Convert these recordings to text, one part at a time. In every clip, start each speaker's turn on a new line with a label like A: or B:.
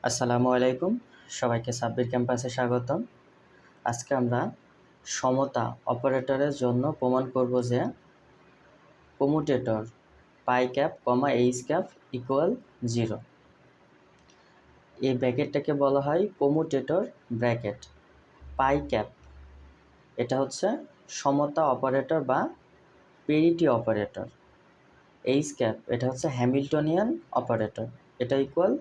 A: আসসালামু আলাইকুম, সবাইকে সাব্বির ক্যাম্পাসে স্বাগতম। আজকে আমরা সমতা অপারেটরের জন্য প্রমাণ করব যে commutator pi cap comma H cap equal 0। এই ব্র্যাকেটটাকে বলা হয় কম্যুটেটর ব্র্যাকেট। পাই ক্যাপ এটা হচ্ছে সমতা অপারেটর বা পেরিটি অপারেটর। এইচ ক্যাপ এটা হচ্ছে হ্যামিল্টনিয়ান অপারেটর, এটা ইকুয়াল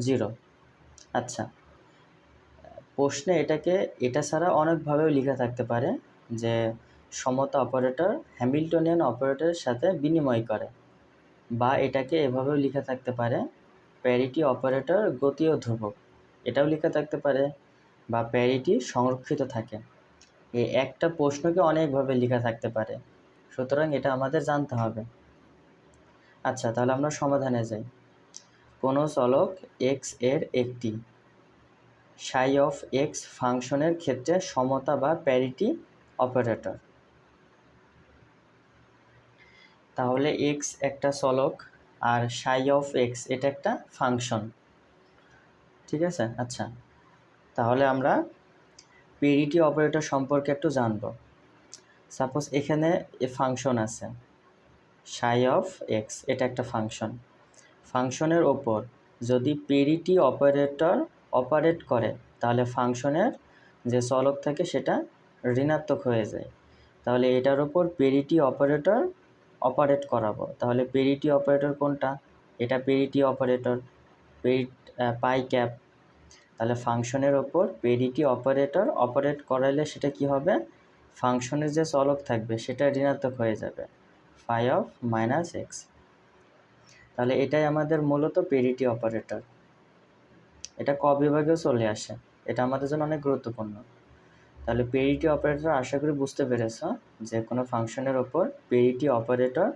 A: 0। আচ্ছা, প্রশ্নে এটা ছাড়া অনেকভাবেও লেখা থাকতে পারে যে সমতা অপারেটর হ্যামিল্টনিয়ান অপারেটরের সাথে বিনিময় করে, বা এটাকে এভাবেও লেখা থাকতে পারে প্যারিটি অপারেটর গতীয় ধ্রুবক, এটাও লেখা থাকতে পারে, বা প্যারিটি সংরক্ষিত থাকে। এই একটা প্রশ্নকে অনেকভাবে লেখা থাকতে পারে, সুতরাং এটা আমাদের জানতে হবে। আচ্ছা, তাহলে আমরা সমাধানে যাই। কোনো চলক এক্স এর একটি সাই অফ এক্স ফাংশনের ক্ষেত্রে সমতা বা প্যারিটি অপারেটর। তাহলে এক্স একটা চলক আর সাই অফ এক্স এটা একটা ফাংশন, ঠিক আছে। আচ্ছা, তাহলে আমরা প্যারিটি অপারেটর সম্পর্কে একটু জানব। সাপোজ এখানে এ ফাংশন আছে সাই অফ এক্স, এটা একটা ফাংশন। ফাংশনের ওপর যদি প্যারিটি অপারেটর অপারেট করে তাহলে ফাংশনের যে চলক থাকে সেটা ঋণাত্মক হয়ে যায়। তাহলে এটার ওপর প্যারিটি অপারেটর অপারেট করাবো। তাহলে প্যারিটি অপারেটর কোনটা? এটা প্যারিটি অপারেটর, পাই ক্যাপ। তাহলে ফাংশনের ওপর প্যারিটি অপারেটর অপারেট করাইলে সেটা কি হবে? ফাংশনের যে চলক থাকবে সেটা ঋণাত্মক হয়ে যাবে, ফাই অফ মাইনাস এক্স। তাহলে এটাই আমাদের মূলত প্যারিটি অপারেটর। এটা ক বিভাগেও চলে আসে, এটা আমাদের জন্য অনেক গুরুত্বপূর্ণ। তাহলে প্যারিটি অপারেটর আশা করি বুঝতে পেরেছ যে কোনো ফাংশনের ওপর প্যারিটি অপারেটর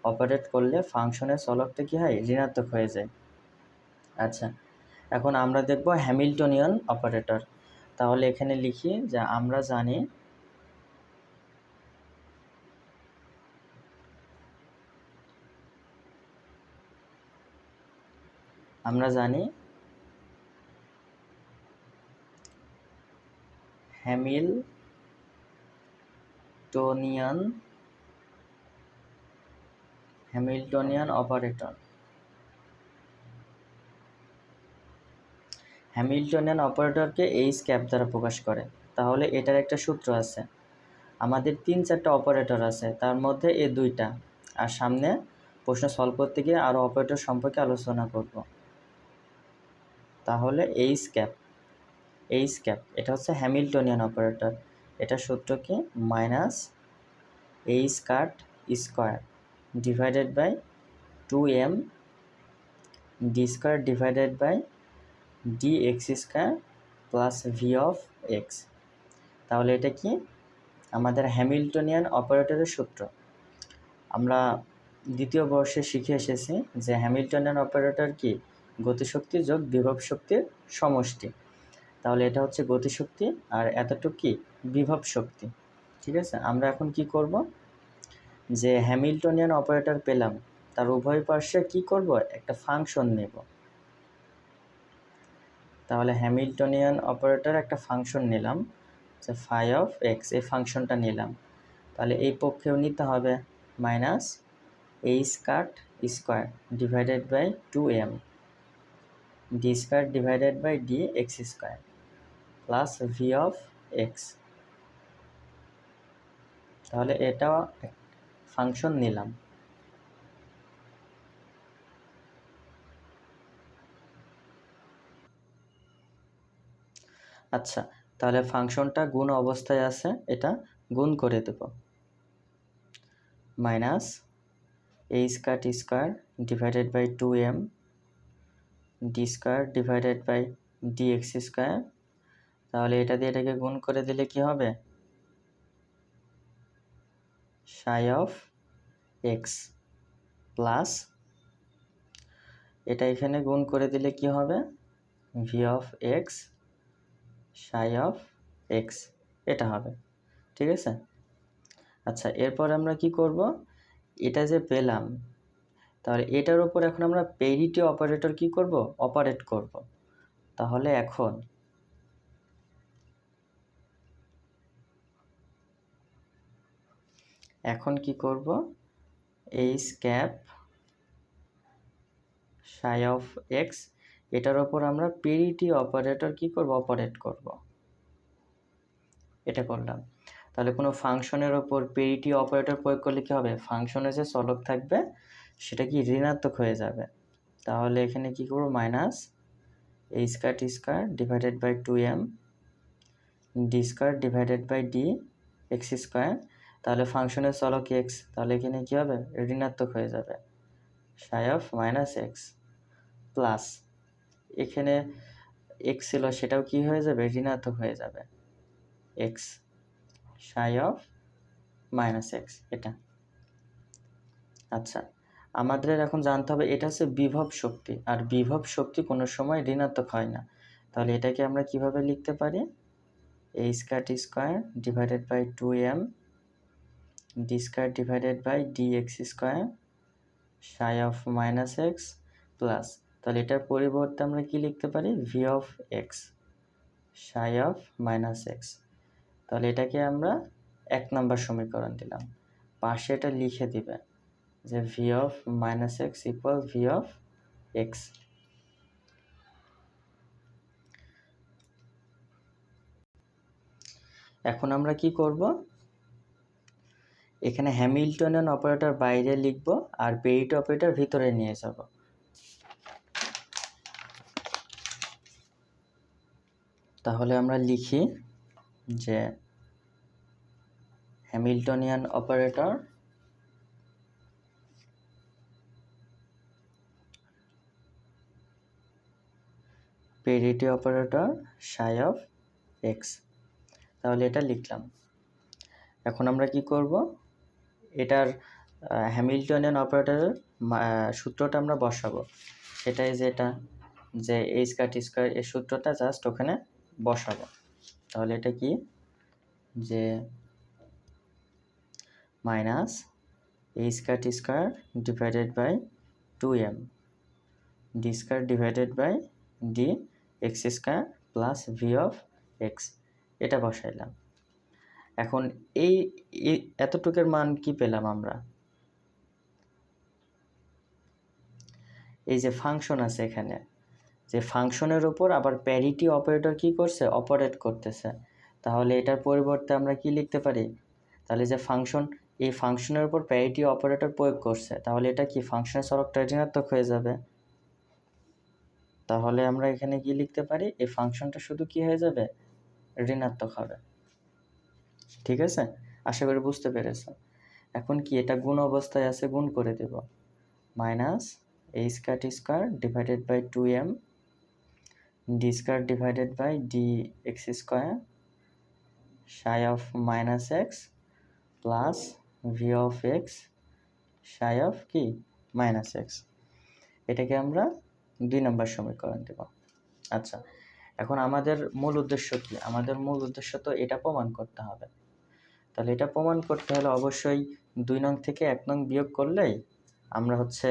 A: অপারেট করলে ফাংশনের চলকটা কি হয়? ঋণাত্মক হয়ে যায়। আচ্ছা, এখন আমরা দেখব হ্যামিল্টনিয়ান অপারেটর। তাহলে এখানে লিখি যে আমরা জানি হ্যামিল্টনিয়ান অপারেটর। হ্যামিল্টনিয়ান অপারেটরকে এইচ ক্যাপ দ্বারা প্রকাশ করে। তাহলে এটার একটা সূত্র আছে। আমাদের 3-4টা অপারেটর আছে, তার মধ্যে এই দুইটা, আর সামনে প্রশ্ন সলভ করতে গিয়ে আরও অপারেটর সম্পর্কে আলোচনা করব। তাহলে এইচ ক্যাপ এটা হচ্ছে হ্যামিল্টনিয়ান অপারেটর। এটা সূত্র কি? Minus H cut square divided by 2m D square divided by D X square plus V of X. তাহলে এটা কি? আমাদের হ্যামিল্টনিয়ান অপারেটরের সূত্র। আমরা দ্বিতীয় বর্ষে শিখে এসেছি যে হ্যামিল্টনিয়ান অপারেটর কি? গতিশক্তি যোগ বিভব শক্তির সমষ্টি। তাহলে এটা হচ্ছে গতিশক্তি, আর এতটুকু কি? বিভব শক্তি। ঠিক আছে, আমরা এখন কি করব? যে হ্যামিল্টনিয়ান অপারেটর পেলাম, তার উভয় পার্শ্বে কি করব? একটা ফাংশন নেব। তাহলে হ্যামিল্টনিয়ান অপারেটর একটা ফাংশন নিলাম, যে ফাই অফ এক্স, এই ফাংশনটা নিলাম। তাহলে এই পক্ষেও নিতে হবে minus H cut square divided by 2m D square divided by D X square plus V of X. তাহলে এটাও ফাংশন নিলাম। আচ্ছা, তাহলে ফাংশনটা গুণ অবস্থায় আছে, এটা গুণ করে দেব। Minus H cut square divided by 2m D square divided by D X square. তাহলে এটা দিয়ে এটাকে গুণ করে দিলে কি হবে? সাই অফ এক্স প্লাস এটা এখানে গুণ করে দিলে কি হবে? V of X psi of X, এটা হবে। ঠিক আছে। আচ্ছা, এরপর আমরা কি করব? এটা যে পেলাম, তাহলে এটার উপর এখন আমরা প্যারিটি অপারেটর কি করব? অপারেট করব। তাহলে এখন কি করব, H cap Sai of x, এটার ওপর আমরা পেরিটি অপারেটর কি করব, অপারেট করব। এটা করলাম। তাহলে কোনো ফাংশনের ওপর পেরিটি অপারেটর প্রয়োগ করলে কি হবে, ফাংশনে যে চলক থাকবে সেটা কি ঋণাত্মক হয়ে যাবে। তাহলে এখানে কি করব, minus A square T square divided by 2m D square divided by D X square. তাহলে ফাংশনের চলক এক্স, তাহলে এখানে কি হবে, ঋণাত্মক হয়ে যাবে, সাই অফ মাইনাস এক্স প্লাস এখানে এক্স ছিল সেটাও কি হয়ে যাবে, ঋণাত্মক হয়ে যাবে, x psi of minus x. এটা আচ্ছা, আমাদের এখন জানতে হবে এটা হচ্ছে বিভব শক্তি, আর বিভব শক্তি কোনো সময় ঋণাত্মক হয় না। তাহলে এটাকে আমরা কিভাবে লিখতে পারি, A square T square divided by 2m D square divided by D X square psi of minus X plus, তাহলে এটার পরিবর্তে আমরা কি লিখতে পারি, V of X psi of minus X. তাহলে এটাকে আমরা 1 নম্বর সমীকরণ দিলাম, পাশে এটা লিখে দিবে যে V of minus x equal V of x. এখন আমরা কি করব, এখানে হ্যামিল্টনিয়ান অপারেটর বাইরে লিখব আর পেরিটি অপারেটর ভিতরে নিয়ে যাব। তাহলে আমরা লিখি যে Hamiltonian operator parity operator Sai of X. তাহলে এটা লিখলাম। এখন আমরা কি করব, এটার হ্যামিল্টনিয়ান অপারেটরের সূত্রটা আমরা বসাবো, সেটাই যেটা যে এ স্কয়ার টি স্কয়ার, এই সূত্রটা জাস্ট ওখানে বসাবো। তাহলে এটা কি, যে minus A square T square divided by 2m D square divided by D X square plus V of X, এটা বসাইলাম। এখন এই এতটুকুর মান কি পেলাম আমরা, এই যে ফাংশন আছে এখানে, যে ফাংশনের উপর আবার প্যারিটি অপারেটর কি করছে, অপারেট করতেছে। তাহলে এটার পরিবর্তে আমরা কি লিখতে পারি, তাহলে যে ফাংশন, এই ফাংশনের উপর প্যারিটি অপারেটর প্রয়োগ করছে, তাহলে এটা কি ফাংশনের চলকটা ঋণাত্মক হয়ে যাবে। তাহলে আমরা এখানে কি লিখতে পারি, এই ফাংশনটা শুধু কি হয়ে যাবে, ঋণাত্মক হবে। ঠিক আছে, আশা করি বুঝতে পেরেছ। এখন কি, এটা গুণ অবস্থায় আছে, গুণ করে দেব, minus A square T square divided by 2m D square divided by D X square psi of minus X plus V of X psi of কি, মাইনাস এক্স। এটাকে আমরা 2 নম্বর সমীকরণ দেব। আচ্ছা, এখন আমাদের মূল উদ্দেশ্য কি, আমাদের মূল উদ্দেশ্য তো এটা প্রমাণ করতে হবে। তাহলে এটা প্রমাণ করতে হলে অবশ্যই 2 নং থেকে 1 নং বিয়োগ করলেই আমরা হচ্ছে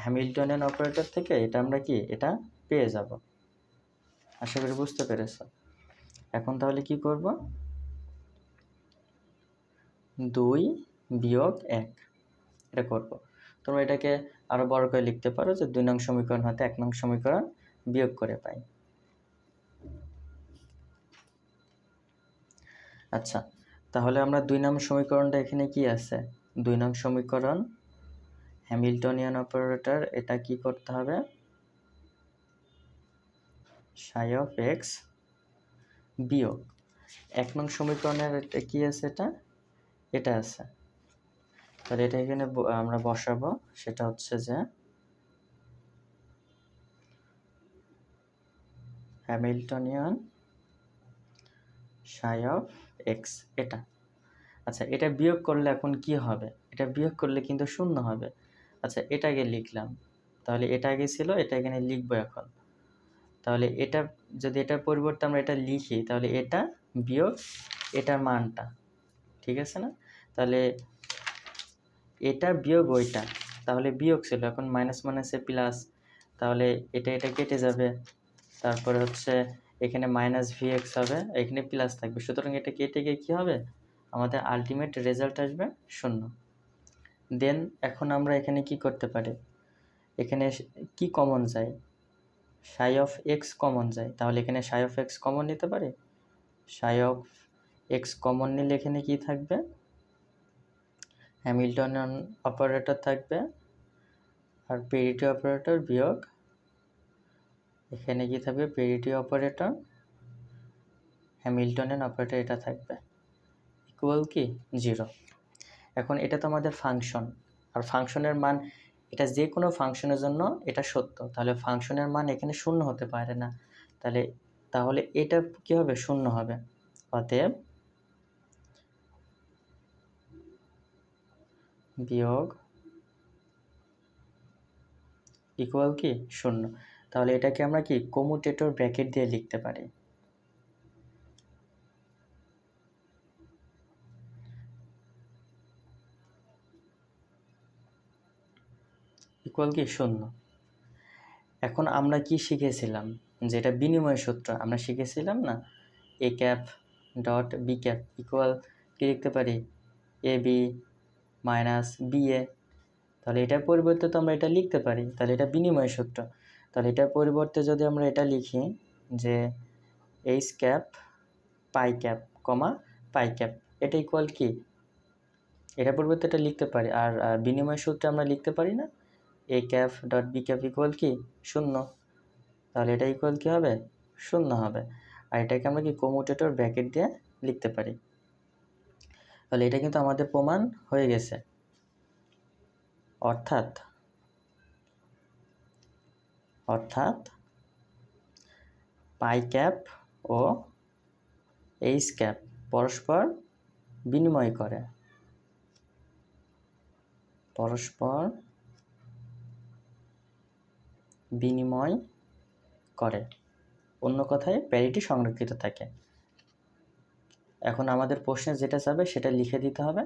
A: হ্যামিল্টনিয়ান অপারেটর থেকে এটা আমরা কি, এটা পেয়ে যাব। আশা করি বুঝতে পেরেছ। এখন তাহলে কি করব, 2 বিয়োগ 1 এটা করব। তোমরা এটাকে আরো বড় করে লিখতে পারো যে 2 নং সমীকরণ হতে 1 নং সমীকরণ বিয়োগ করে পাই। আচ্ছা, তাহলে আমরা 2 নং সমীকরণটা এখানে কি আছে, 2 নং সমীকরণ হ্যামিল্টনিয়ান অপারেটর, এটা কি করতে হবে, সাই অফ এক্স বিয়োগ 1 নং সমীকরণের এটা কি আছে, এটা আছে। তাহলে এটা এখানে আমরা বসাবো, সেটা হচ্ছে যে হ্যামিল্টনিয়ান সাই অফ এক্স, এটা। আচ্ছা, এটা বিয়োগ করলে এখন কি হবে, এটা বিয়োগ করলে কিন্তু শূন্য হবে। আচ্ছা, এটা আগে লিখলাম, তাহলে এটা আগে ছিল, এটা এখানে লিখবো এখন। তাহলে এটা যদি এটার পরিবর্তে আমরা এটা লিখি, তাহলে এটা বিয়োগ এটার মানটা, ঠিক আছে না। তাহলে এটা বিয়োগ ওইটা, তাহলে বিয়োগ ছিল, এখন মাইনাস মাইনাসে প্লাস, তাহলে এটা কেটে যাবে, তারপরে হচ্ছে এখানে মাইনাস ভি এক্স হবে, এখানে প্লাস থাকবে, সুতরাং এটা কেটে গিয়ে কী হবে, আমাদের আলটিমেট রেজাল্ট আসবে 0। দেন এখন আমরা এখানে কি করতে পারি, এখানে কি কমন যায়, সাই অফ এক্স কমন যায়, তাহলে এখানে সাই অফ এক্স কমন নিতে পারি। সাই অফ এক্স কমন নিলে এখানে কি থাকবে, হ্যামিল্টনিয়ান অপারেটর থাকবে, আর পেরিটি অপারেটর বিয়োগ এখানে কি থাকবে, পেরিটি অপারেটর হ্যামিল্টনিয়ান অপারেটর, এটা থাকবে ইকুয়াল কি 0। এখন এটা তো আমাদের ফাংশন, আর ফাংশনের মান, এটা যে কোনো ফাংশনের জন্য এটা সত্য, তাহলে ফাংশনের মান এখানে 0 হতে পারে না, তাহলে এটা কি হবে, 0 হবে। অতএব বিয়োগ ইকুয়াল কি 0। তাহলে এটাকে আমরা কি কমুটেটর ব্র্যাকেট দিয়ে লিখতে পারি, ইকুয়াল কি 0। এখন আমরা কি শিখেছিলাম, যেটা বিনিময় সূত্র আমরা শিখেছিলাম না, A cap dot B cap equal কি লিখতে পারি, A B minus B A. তাহলে এটার পরিবর্তে তো আমরা এটা লিখতে পারি, তাহলে এটা বিনিময় সূত্র। তাহলে এটার পরিবর্তে যদি আমরা এটা লিখি যে এইচ ক্যাপ পাই ক্যাপ কমা পাই ক্যাপ, এটা ইকুয়াল কি, এটার পরিবর্তে এটা লিখতে পারি। আর বিনিময় সূত্রে আমরা লিখতে পারি না, A cap dot B cap equal কি 0, তাহলে এটা ইকুয়াল কি হবে 0 হবে। আর এটাকে আমরা কি কমুটেটর ব্র্যাকেট দিয়ে লিখতে পারি। তাহলে এটা কিন্তু আমাদের প্রমাণ হয়ে গেছে, অর্থাৎ পাই ক্যাপ ও এইচ ক্যাপ পরস্পর বিনিময় করে, অন্য কথায় প্যারিটি সংরক্ষিত থাকে। এখন আমাদের প্রশ্নে যেটা চাবে সেটা লিখে দিতে হবে,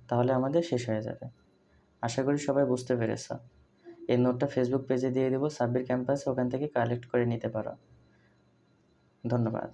A: তাহলে আমাদের শেষ হয়ে যাবে। আশা করি সবাই বুঝতে পেরেছ। এই নোটটা ফেসবুক পেজে দিয়ে দেবো, সাব্বির ক্যাম্পাস, ওখান থেকে কালেক্ট করে নিতে পারো। ধন্যবাদ।